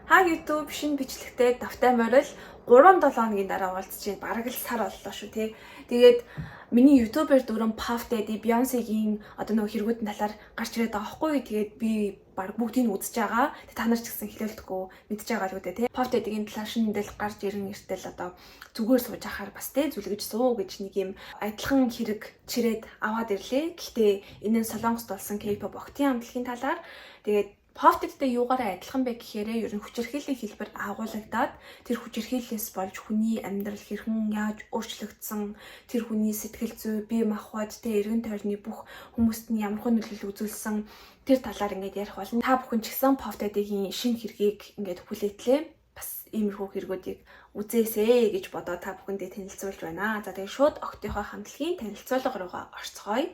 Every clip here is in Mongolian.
Хаа YouTube шинэ бичлэгтэй давтай морил 3-7 хоногийн дараа уулзж байна. Бараг л сар боллоо шүү тий. Тэгээд миний YouTube-ээр дүрэн Puff Daddy, Beyoncé-гийн нөгөө хэрэгүүдийн талаар гарч ирээд байгаа байхгүй. Тэгээд би бараг бүгдийг нь үзэж байгаа. Та нар ч гэсэн хэлэлтгүй мэдж байгаа л үү тий. Puff Daddy-гийн талаар шинэ мэдээлэл гарч ирэн эртэл зүгээр сууж ахаар бас тий зүлгэж суу гэж нэг юм адилхан хэрэг чирээд аваад ирлээ. Гэхдээ энэ нь Солонгост болсон K-pop октын хамтлагийн талаар. Тэгээд Puff Daddy-тэй юугаараа адилхан бэ гэхээр ер нь хүчирхийллийн хэлбэр агуулгадаад тэр хүчирхийллээс болж хүний амьдрал хэрхэн яаж өөрчлөгдсөн, тэр хүний сэтгэл зүй, бие махбод, тэ эргэн тойрны бүх хүмүүст нь ямар хүн нөлөөлөл үзүүлсэн тэр талаар ингээд ярих болно. Та бүхэн ч гэсэн Puff Daddy-гийн шинэ хэргийг ингээд хүлээтлээ. Бас иймэрхүү хэрэгүүдийг үзээсэй гэж бодоод та бүхэндээ танилцуулж байна. За тэгээд шууд октынхоо хамтлагийн танилцуулга руугаа орцгоё.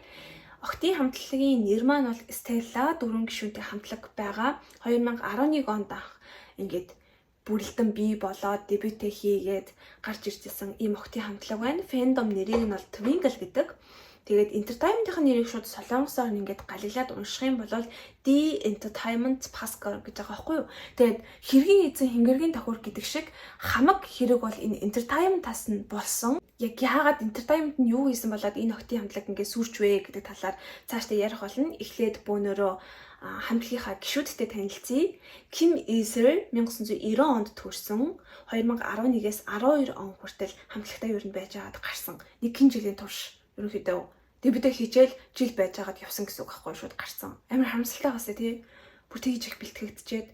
Октын хамтлагийн нэр маань бол Stella 4 гишүүнтэй хамтлаг байгаа. 2011 онд ингээд бүрэлдэн бий болоод дебютээ хийгээд гарч иржсэн ийм октын хамтлаг байна. Fandom нэрийг нь бол Twinkle гэдэг. Тэгээд entertainment-ийн нэрийг шууд солонгосоор ингээд галиглаад унших юм бол D Entertainment Pascal гэж байгаа байхгүй юу. Тэгээд хэргийн эзэн хингэргийн тохиор гэдэг шиг хамаг хэрэг бол энэ entertainment-аас нь болсон. Яг яагаад entertainment нь юу хийсэн болоод энэ октын хамтлаг ингээд сүрч вэ гэдэг талаар цаашдаа ярих болно. Эхлээд бөөнөрөө хамтлагийнхаа гишүүдтэй танилцъя. Kim Easer 1990 онд төрсөн. 2011-ээс 12 он хүртэл хамтлагтай юу байж байгаад гарсан. Нэг жилийн турш ерөнхийдөө дебютээ хийжэл жил байж байгаад явсан гэсэн үг байхгүй шууд гарсан. Амар харамсалтай басна тий. Бүр тэгж их бэлтгэгдчихэд.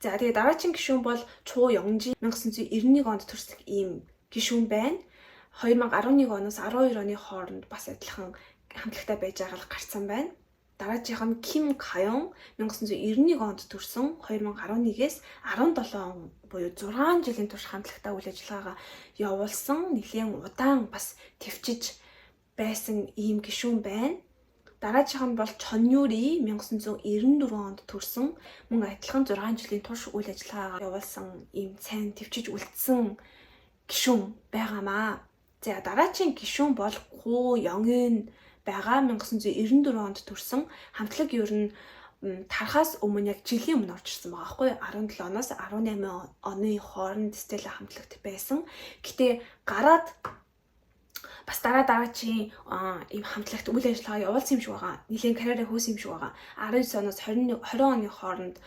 За тэгээ дараагийн гишүүн бол Чуу Ёнжи 1991 онд төрсөн ийм гишүүн байна. 2011 оноос 12 оны хооронд бас адилхан хамтлагтай байж байгаа л гарсан байна. Дараагийнх нь Ким Каён 1991 онд төрсөн. 2011-ээс 17 он буюу 6 жилийн турш хамтлагтай үйл ажиллагаагаа явуулсан. Нэлийн удаан бас төвчж байсан ийм гишүүн байна. Дараагийнх нь бол Чонюри 1994 онд төрсөн. Мөн адилхан 6 жилийн турш үйл ажиллагаагаа явуулсан ийм сайн төвчж үлдсэн гишүүн байгаамаа. За дараагийн гишүүн бол Ку Ёнин байгаа 1994 онд төрсэн. Хамтлаг ер нь тарахаас өмнө яг жилийн өмнө орж ирсэн байгаа байхгүй 17 оноос 18 оны хооронд Stella хамтлагт байсан. Гэтэ гараад бас дараагийн ийм хамтлагт үйл ажиллагаа явуулсан юм шиг байгаа. Нилийн карьераа хөөсөн юм шиг байгаа. 19 оноос 20 оны хооронд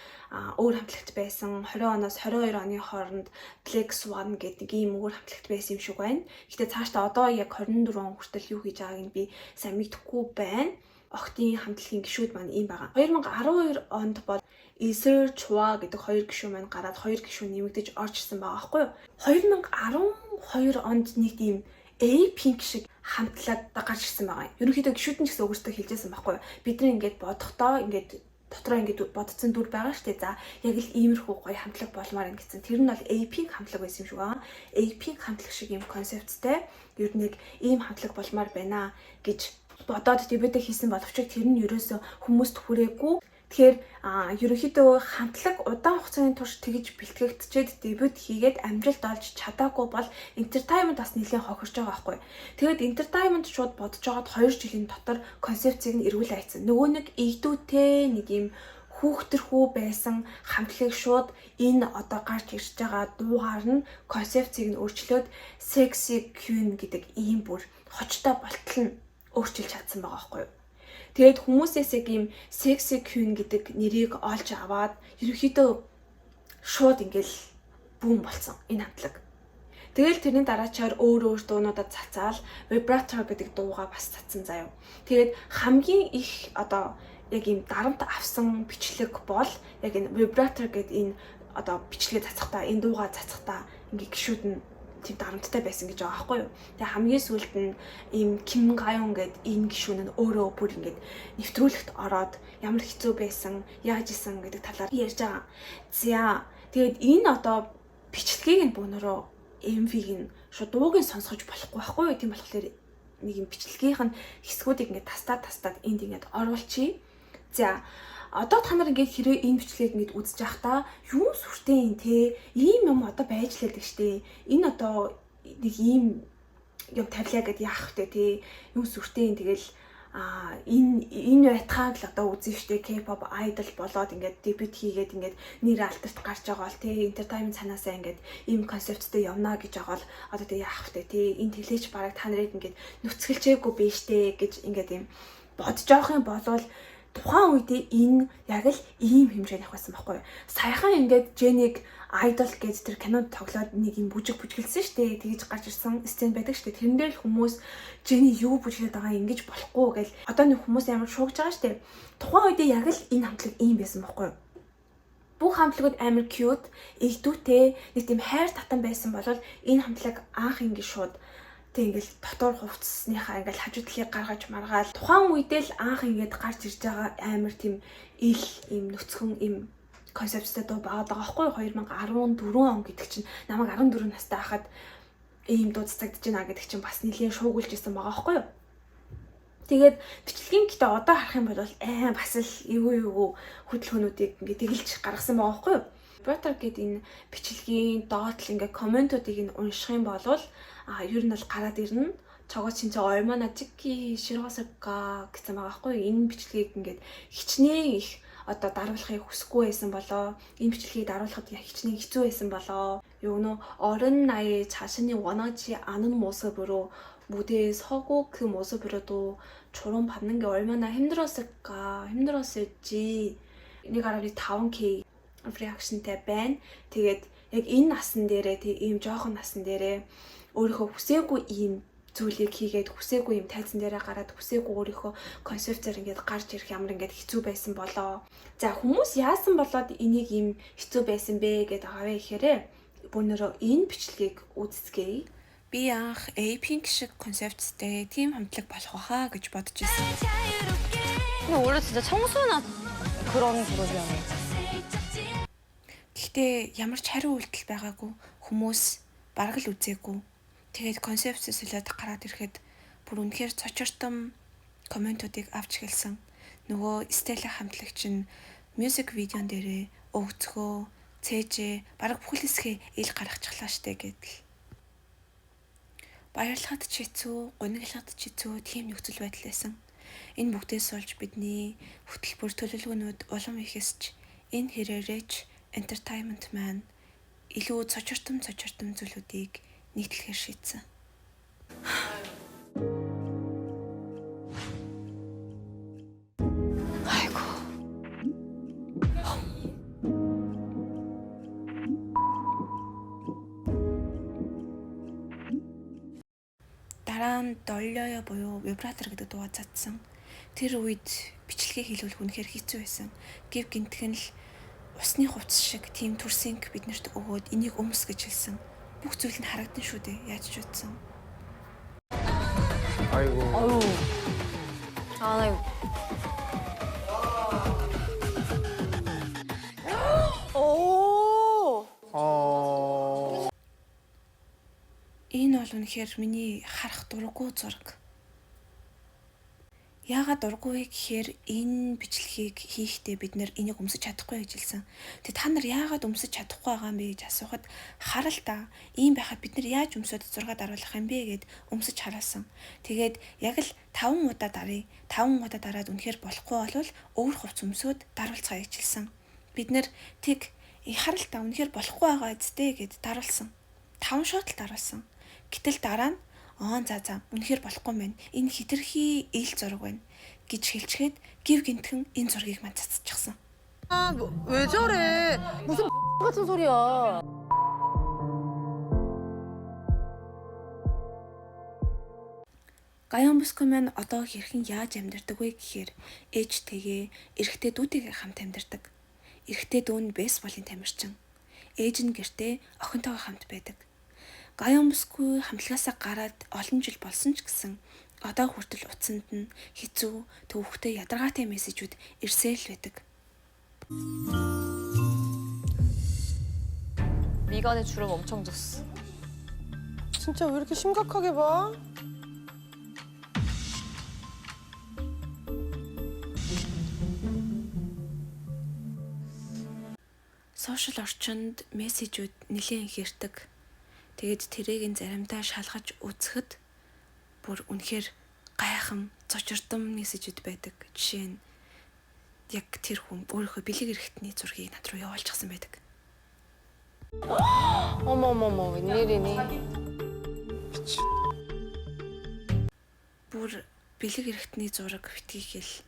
өөр хамтлагт байсан. 20 оноос 22 оны хооронд Black Swan гэдэг ийм өөр хамтлагт байсан юм шиг байна. Гэхдээ цаашдаа одоо яг 24 он хүртэл юу хийж байгааг нь би сайн мэдэхгүй байна. Октын хамтлагийн гишүүд маань ийм байгаа. 2012 онд бол Easer Chua гэдэг хоёр гишүүн маань гараад хоёр гишүүн нэмэгдэж орж ирсэн байгаа байхгүй юу? 2012 онд нэг тийм A-Pink шиг хамтлаг гарч ирсэн байгаа. Ерөнхийдөө гишүүд нь ч гэсэн өөрсдөө хэлжсэн байхгүй юу? Бид нар ингээд бодохдоо ингээд дотроо ингээд бодцсон дүр байгаа шүү дээ. За яг л иймэрхүү гоё хамтлаг болмоор юм гэсэн. Тэр нь бол A-Pink хамтлаг байсан юм шиг байгаа. A-Pink хамтлаг шиг юм концепттэй. Ер нь нэг ийм хамтлаг болмоор байна гэж бодоод дебютээ хийсэн боловч тэр нь ерөөсөө хүмүүст хүрээгүй. Тэгэхээр ерөнхийдөө хамтлаг удаан хугацааны турш тэгж бэлтгэгдчихэд дебют хийгээд амжилт олж чадаагүй бол entertainment бас нэлээд хохирч байгаа байхгүй. Тэгээд entertainment шууд бодож байгаад 2 жилийн дотор концепцийг нь эргүүл айцсан. Нөгөө нэг ийдүүтэй нэг юм хүүхдэрхүү байсан хамтлагийг шууд энэ одоо гарч ирж байгаа дуугаар нь концепцийг нь өөрчлөөд sexy queen гэдэг ийм бүр хочтой болтол нь өөрчилж чадсан байгаа байхгүй. Тэгээд хүмүүсээс яг ийм sexy queen гэдэг нэрийг олж аваад ерөнхийдөө шууд ингээл бүүн болсон энэ хамтлаг. Тэгэл тэрний дараачаар өөр дуунуудад цацаал Vibrator гэдэг дуугаа бас цацсан заяа. Тэгээд хамгийн их одоо яг ийм дарамт авсан бичлэг бол яг энэ Vibrator гэдэг энэ одоо бичлэгээ цацахтаа энэ дуугаа цацахтаа ингээ гişүүд нь тийм дарамттай байсан гэж байгаа байхгүй юу. Тэгээ хамгийн сүүлд нь ийм Kim Gayon гэдэг энэ гишүүн нь өөрөө бүр ингээд нэвтрүүлэгт ороод ямар хэцүү байсан, яаж исэн гэдэг талаар ярьж байгаа. За тэгээд энэ одоо бичлэгийг нь бөөнөрөө MV-г нь шууд дууг нь сонсгож болохгүй байхгүй юу. Тийм болохоор нэг юм бичлэгийнх нь хэсгүүдийг ингээд тастаад энд ингээд оруулчихъя. За одоо та нар ингээд хэрэг энэ бичлэгийг ингээд үзэж байхдаа юу сүртэй юм те ийм юм одоо байж л байдаг штэ. Энэ одоо нэг ийм юм тавилаа гэд яах вэ те юу сүртэй юм тэгэл энэ байтгааг л одоо үзэн штэ K-pop idol болоод ингээд debut хийгээд ингээд нэр алдарт гарч байгаа бол тий entertainment санаасаа ингээд ийм концепттэй явна гэж байгаа бол одоо тий яах вэ тий энэ тэлээч бараг та нарыг ингээд нүцгэлжээгүй биш дээ гэж ингээд юм бодож авах юм болвол тухайн үед энэ яг л ийм хэмжээний байсан байхгүй юу. Саяхан ингээд Jenny-г idol гэж тэр кинонд тоглоод нэг юм бүжгэлсэн шүү дээ. Тэгж гарч ирсэн сцен байдаг шүү дээ. Тэрэн дээр л хүмүүс Jenny юу бүжгэлээд байгаа ингэж болохгүй гэл одоо нэг хүмүүс амар шуугж байгаа шүү дээ. Тухайн үед яг л энэ хамтлаг ийм байсан байхгүй юу. Бүх хамтлагууд амар cute, элдвүүтэй, нэг тийм хайр татан байсан бол энэ хамтлаг анх ингэ шууд тэг ингээл дотор хувцсныхаа ингээл хажуудлыг гаргаж маргаал тухайн үедээ л анх ингээд гарч ирж байгаа амар тийм ил им нүцгэн им концепттэй дуу байгаад байгаа байхгүй 2014 он гэдэг чинь намайг 14 настай хахад ийм дуу цацагдж байна гэдэг чинь бас нэлийн шуугуулж исэн байгаа байхгүй юу. Тэгээд бичлэгийн гэдэг одоо харах юм бол бас л эвгүй хөдөлгөөнүүдийг ингээд тэгэлж гаргасан байгаа байхгүй юу. Butter гэдэг энэ бичлэгийн доотлол ингээд комментуудыг унших юм бол ер нь бол гараад ирнэ. 저거 진짜 얼마나 찍기 싫었을까 гэсэн байгаа байхгүй юу. Энэ бичлэгийг ингээд хичнээн их одоо даруулахыг хүсэхгүй байсан болоо. Энэ бичлэгийг даруулахад хичнээн хэцүү байсан болоо. 요는 어른 나이에 자신이 원하지 않은 모습으로 무대에 서고 그 모습으로도 조롱받는 게 얼마나 힘들었을지 이가라리 다운 K 리액션тэй байна. Тэгээд яг энэ насан дээрээ тэг ийм жоохон насан дээрээ өөрийнхөө хүсээгүй ийм зүйлийг хийгээд хүсээгүй юм тайзан дээрээ гараад хүсээгүй өөрийнхөө концепцээр ингээд гарч ирэх ямар ингээд хэцүү байсан болоо. За хүмүүс яасан болоод энийг ийм хэцүү байсан бэ гэдэг аваа ихээр өнөөдөр энэ бичлэгийг үзцгээе. Би анх A-Pink шиг концепттэй team хамтлаг болох байхаа гэж бодож байсан. 근데 원래 진짜 청순한 그런 그룹이었네. Гэхдээ ямар ч хариу үйлдэл байгаагүй хүмүүс бараг л үзээгүй. Тэгээд концептээс солиод гараад ирэхэд бүр үнэхээр цочортом комментуудыг авч эхэлсэн. Нөгөө Stella хамтлаг чинь music видеон дээрээ өвцгөө, цээжээ, бараг бүхэл хэсгээ ил гаргачихлаа штэ гэдэл. Баярлахад ч хэцүү, гуниглахад ч хэцүү тийм нөхцөл байдал байсан. Энэ бүгдээс болж бидний хөтөлбөр төлөвлөгөөнүүд улам ихэсч энэ хэрээрээч entertainment маань илүү цочортом зүйлүүдийг нийтлэхээр шийдсэн. 아이고. Дараа нь доллоё буюу вибратор гэдэг дуу цацсан. Тэр үед бичлэгээ хийлгэх үнэхээр хэцүү байсан. Гив гинтгэн л усны хувцас шиг тийм төрсинг биднэрт өгөөд энийг өмс гэж хэлсэн. Бүх зүйл нь харагдан шүү дээ. Яаж ч утсан. 아이고. 아유. 아, 나 이거. 오. Энэ бол үнэхээр миний харах дурггүй зураг. Яагаад дурггүй вэ гэхээр энэ бичлэгийг хийхдээ бид нэр энийг өмсөж чадахгүй гэж хэлсэн. Тэгээ та нар яагаад өмсөж чадахгүй байгаа юм бэ гэж асуухад харал та. Ийм байхад бид нар яаж өмсөд зураг даруулах юм бэ гэд өмсөж хараасан. Тэгээд яг л 5 удаа дарыг. 5 удаа дараад үнэхээр болохгүй болвол өөр хувц өмсөд даруулцгаая гэж хэлсэн. Бид нэр тэг харал та үнэхээр болохгүй байгаа үсттэй гэд даруулсан. 5 шот л даруулсан. Гэтэл дараа нь за үнэхээр болохгүй мэн. Энэ хитрхи ил зураг байна гэж хэлчихэд гів гинтгэн энэ зургийг мань цацчихсан. 아, 왜 저래? 무슨 같은 소리야. Гаёмбоско маань одоо хэрхэн яаж амьдардаг вэ гэхээр ээжтэйгээ эрэгтэй дүүтэйгээ хамт амьдардаг. Эрэгтэй дүү нь бейсболын тамирчин. Ээж нь гэртээ охинтойгоо хамт байдаг. Гаёмбоско хамтлагаасаа гараад олон жил болсон ч гэсэн одоо хүртэл утсанд нь хэцүү, төвөгтэй ядаргаатай мессежүүд ирсээр л байдаг. 미간에 주름 엄청 졌어. 진짜 왜 이렇게 심각하게 봐? Сошиал орчинд мессежүүд нэлээд их ирдэг. Тэгээд тэрийг заримдаа шалгаж үзэхэд бүр үнэхээр гайхам зочирдом мессежүүд байдаг. Жишээ нь яг тэр хүн өөрийнхөө бэлэг эрэхтний зургийг над руу явуулчихсан байдаг. 어머머머, 웬일이니? Бүр бэлэг эрэхтний зураг битгийхэл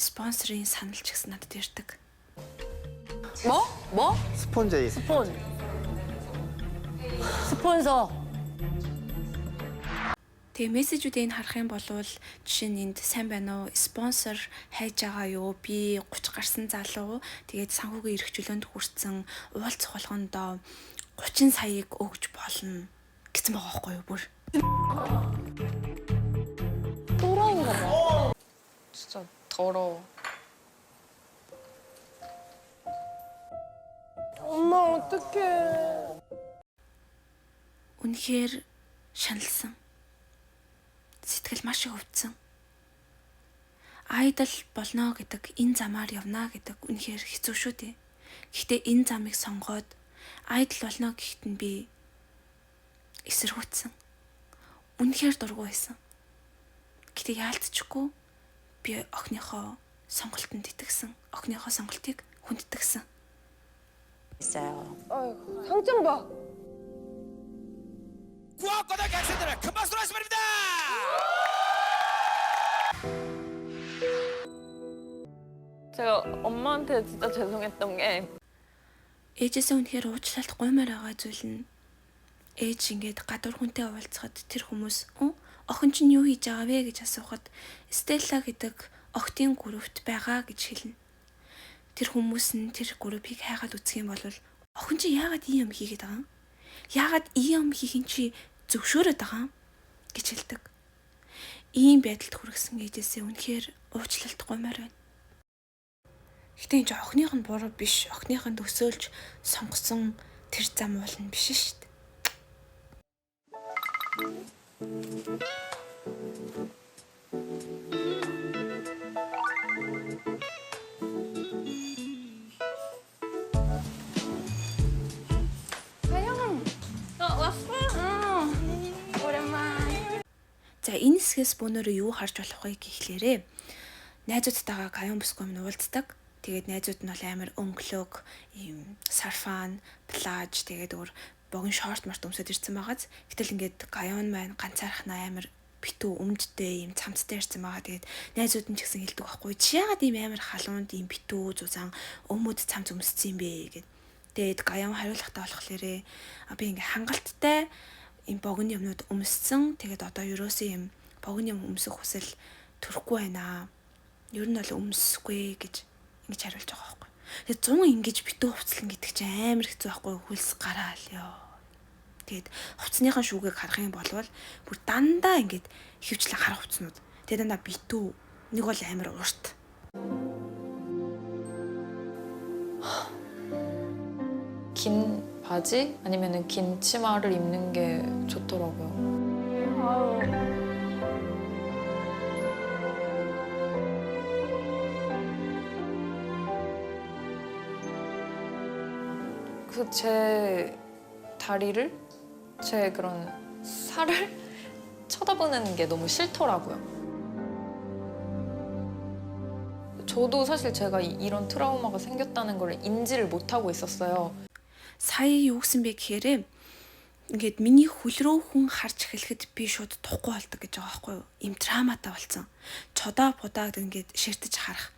спонсорын санал ч гэсэн надад ирдэг. 뭐? 스폰지. 스폰서. Тэгээ мессежүүдийг харах юм бол жишээ нь энд сайн байна уу? Спонсор хайж байгаа юу? Би 30 гарсан залуу. Тэгээд санхүүгийн эрх чөлөөнд хүрсэн уулзах болгондоо 30 саяыг өгж болно гэсэн байгаа байхгүй юу бүр. 또라이인가 봐. 진짜 더러워. 엄마, 어떡해. Үнэхээр шаналсан. Сэтгэл маш их өвдсөн. Айдол болно гэдэг энэ замаар явна гэдэг үнэхээр хэцүү шүү дээ. Гэхдээ энэ замыг сонгоод айдол болно гэхэд нь би эсэргүүцсэн. Үнэхээр дургүй байсан. Гэхдээ яалтчихгүй би охиныхоо сонголтод итгэсэн. Охиныхоо сонголтыг хүндэтгсэн. 있어요. 아이고, 상장 봐. 고학고등학교 학생들을 큰 박수로 하시기 바랍니다. 제가 엄마한테 진짜 죄송했던 게 Ээжээсээ үнэхээр уучлалт гуймаар байгаа зүйл нь ээж ингээд гадуур хүнтэй уулзахад тэр хүмүүс охин чинь юу хийж байгаа вэ гэж асуухад Стелла гэдэг охтын группт байгаа гэж хэлнэ. Тэр хүмүүс нь тэр группийг хайгаад үзэх юм бол охин чинь яагаад ийм юм хийгээд байгаа юм? Яагаад ийм юм хийх юм чи зөвшөөрöd байгаа юм гэж хэлдэг. Ийм байдалд хүргэсэн ээжээсээ үнэхээр уучлалт гуймаар байна. Гэтэ энэ охиных нь буруу биш. Охиных нь төсөөлж сонгосон тэр зам уул нь биш шүү дээ. За энэ хэсгээс бөөнөрөө юу харж болох вэ гэхлээрээ найзуудтайгаа каян бүсгүй юм уулздаг. Тэгээд найзууд нь бол амар өнгөлөг, ийм сарфан, плаж тэгээд өөр богино шорт март өмсөд ирсэн байгааз. Гэтэл ингээд каян маань ганцаархнаа амар битүү өмдтэй ийм цамцтай ирсэн байгаа. Тэгээд найзууд нь ч гэсэн хэлдэг байхгүй. Чи яагаад ийм амар халуунд ийм битүү зузаан өмөд цамц өмссөн юм бэ гэд. Тэгээд каян хариулахтаа болохлээрээ би ингээд хангалттай ийм богино юмнууд өмссөн. Тэгээд одоо ерөөсөө ийм богино юм өмсөх хүсэл төрөхгүй байна. Ер нь бол өмсөхгүй гэж ингэж хариулж байгаа байхгүй. Тэгээд 100 ингэж битүү хувцлан гэдэг чинь амар хэцүү байхгүй хөлс гараал ёо. Тэгээд хувцсныхаа шүүгийг харах юм бол бүр дандаа ингэж хөвчлэн харах хувцснууд. Тэгээд дандаа битүү. Нэг бол амар урт. 긴 바지 아니면은 긴 치마를 입는 게 좋더라고요. 그 제 다리를 제 그런 살을 쳐다보는 게 너무 싫더라고요. 저도 사실 제가 이런 트라우마가 생겼다는 걸 인지를 못하고 있었어요. Сая юу гэсэн бэ гэхээр ингээд миний хөл рүү хүн харж эхлэхэд би шууд тухгүй болдог гэж байгаа байхгүй юу? Им драматай болсон. Чодоо будаад ингээд ширтэж харах.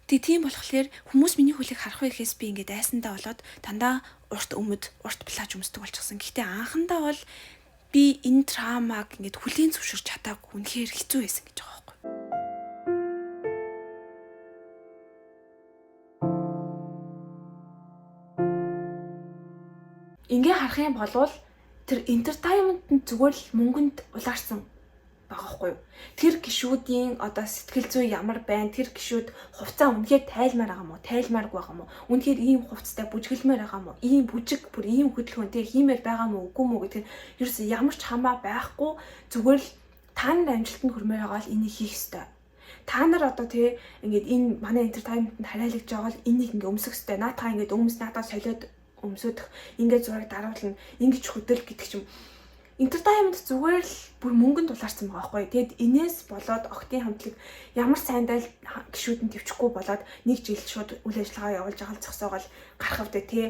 Тэгээ тийм болохоор хүмүүс миний хөлийг харах байхээс би ингээд айсандаа болоод дандаа урт өмд, урт плаж өмсдөг болчихсон. Гэхдээ анхандаа бол би энэ драмаг ингээд хүлийн зөвшөөрч чадаагүй үнэхээр хэцүү байсан гэж байгаа байхгүй юу? Ингээ харах юм бол тэр entertainment нь зүгээр л мөнгөнд улаарсан байгаа байхгүй юу? Тэр гişүүдийн одоо сэтгэл зүй ямар байна? Тэр гişүүд хувцаа үнэхээр тайлмаар байгаа мó? Тайлмааргүй байгаа мó? Үнэхээр ийм хувцтай бүжгэлмээр байгаа мó? Ийм бүжиг бүр ийм хөдөлгөөнтэй хиймээр байгаа мó? Үгүй мó гэдэг нь ерөөсөө ямар ч хамаа байхгүй зүгээр л та нар амжилтанд хүрмээр байгаа л энийг хийх ёстой. Та нар одоо тий ингээд энэ манай entertainment-д хараалж байгаа л энийг ингээ өмсөх ёстой. Наатаа ингээд өмнөс надад солиод өмсөдөх ингээд зураг даруулна ингэж хөдөл гэдэг ч юм entertainment зүгээр л бүр мөнгөнд дулаарсан байгаа байхгүй. Тэгэд энэс болоод охтын хамтлаг ямар сайндаа гişүүдэн төвчөхгүй болоод нэг жил шууд үйл ажиллагаа явуулж байгаа зогсоогоол гарах вдэ тий.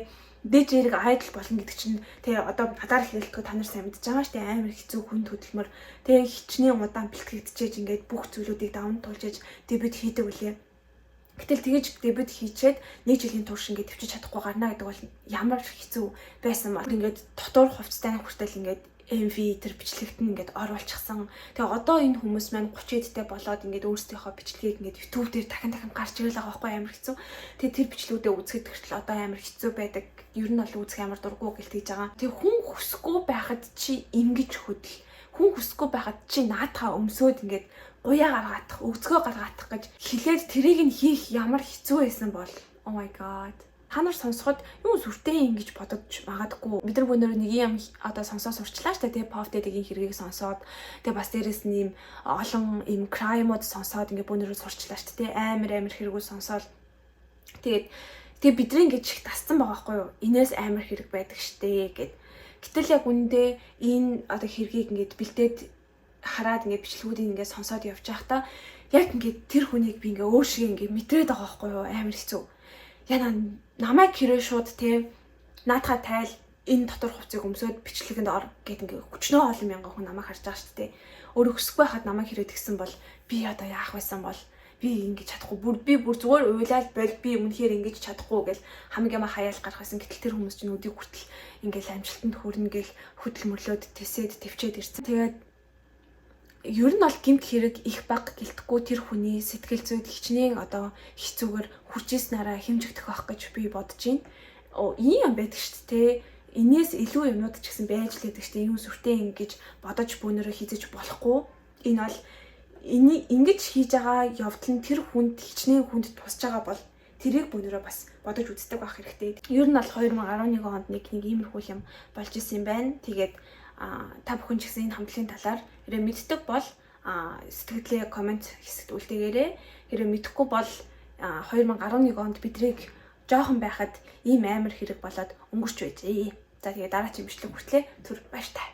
Дэж эрэг айдл болно гэдэг чинь тий одоо надаар хэлэхгүй та нар сайн мэдж байгаа шүү дээ амар хэцүү хүн хөдөлмөр тий хичнээн удаан бэлтгэгдчихэж ингээд бүх зүйлүүдийг даван туулж дебют хийдэг үлээ. Гэтэл тэгэж дебют хийчээд нэг жилийн турш ингээд төвчж чадахгүй гарна гэдэг бол ямар хэцүү байсан ба ингээд дотор хувцастай хүртэл ингээд MV тэр бичлэгт нь ингээд оруулчихсан. Тэгээ одоо энэ хүмүүс маань 30 эдтэй болоод ингээд өөрсдийнхөө бичлэгийг ингээд YouTube дээр дахин гарч ирэл байгаа байхгүй амар хэцүү. Тэгээ тэр бичлэгүүдээ үзэхэд хүртэл одоо амар хэцүү байдаг. Ер нь бол үзэх амар дурггүй гэлтэж байгаа. Тэгээ хүн хүсэхгүй байхад чи ингэж хөдөл. Хүн хүсэхгүй байхад чи наадхаа өмсөөд ингээд гуяа гаргаадах, өвцгөө гаргаадах гэж хэлээд тэрийг нь хийх ямар хэцүү байсан бол. Oh my god. Та нар сонсоход юу сүртэй ингэж бодож магадгүй. Бид нар өнөр нэг юм одоо сонсоо сурчлаа штэ тэгээ pop дэгийн хэргийг сонсоод тэгээ бас дээрэс нь юм олон юм crime-од сонсоод ингээ өнөрөө сурчлаа штэ тэгээ амар хэрэгүүд сонсоод тэгээ бидний ингэж их тасцсан байгаа байхгүй юу. Инээс амар хэрэг байдаг штэ гэд. Гэтэл яг үндэ энэ одоо хэргийг ингээд бэлдээд хараад ингээ бичлэгүүдийг ингээ сонсоод явж байхдаа яг ингээ тэр хүнийг би ингээ өөр шиг ингээ мэдрээд байгаа байхгүй юу. Амар хэцүү. Яна намайг хэрэг шууд те наадхаа тайл энэ дотор хувцыг өмсөд бичлэгэнд ор гэд ингээ хүчнөө олон мянган хүн намайг харж байгаа шүү дээ. Өөрөө өсөхгүй байхад намайг хэрэг тэгсэн бол би одоо яах байсан бол би ингэж чадахгүй би бүр зүгээр уйлаад бол би өмнөхөр ингэж чадахгүй гэл хамгийн хаяал гарах байсан. Гэтэл тэр хүмүүс чинь өдийг хүртэл ингээл амжилтанд хүрнэ гэл хөдөлмөрлөөд тэсээд төвчээд ирсэн. Тэгээд ер нь бол гэмт хэрэг их баг гэлтэхгүй тэр хүний сэтгэл зүйд хичнээн одоо хэцүүгээр хүчээснараа хэмжигдэх байх гэж би бодож байна. Ийм байдаг шүү дээ. Энээс илүү юмнууд ч гэсэн байж л байдаг шүү дээ. Юу сүртэй ингэж бодож бүүнөрөө хийжэж болохгүй. Энэ бол ингэж хийж байгаа явдал нь тэр хүнд хичнээн хүнд тусж байгаа бол тэрийг бүүнөрөө бас бодож үздэг байх хэрэгтэй. Ер нь бол 2011 онд нэг иймэрхүү юм болж исэн юм байна. Тэгээд та бүхэн ч гэсэн энэ хамтлагийн талаар хэрэг мэддэг бол сэтгэлдээ комент хэсэгт үлдээгээрэй. Хэрэг мэдэхгүй бол 2011 онд бидрийг жоохон байхад ийм амар хэрэг болоод өнгөрч байжээ. За тэгээ дараагийн бичлэг хүртлээ түр баяртай.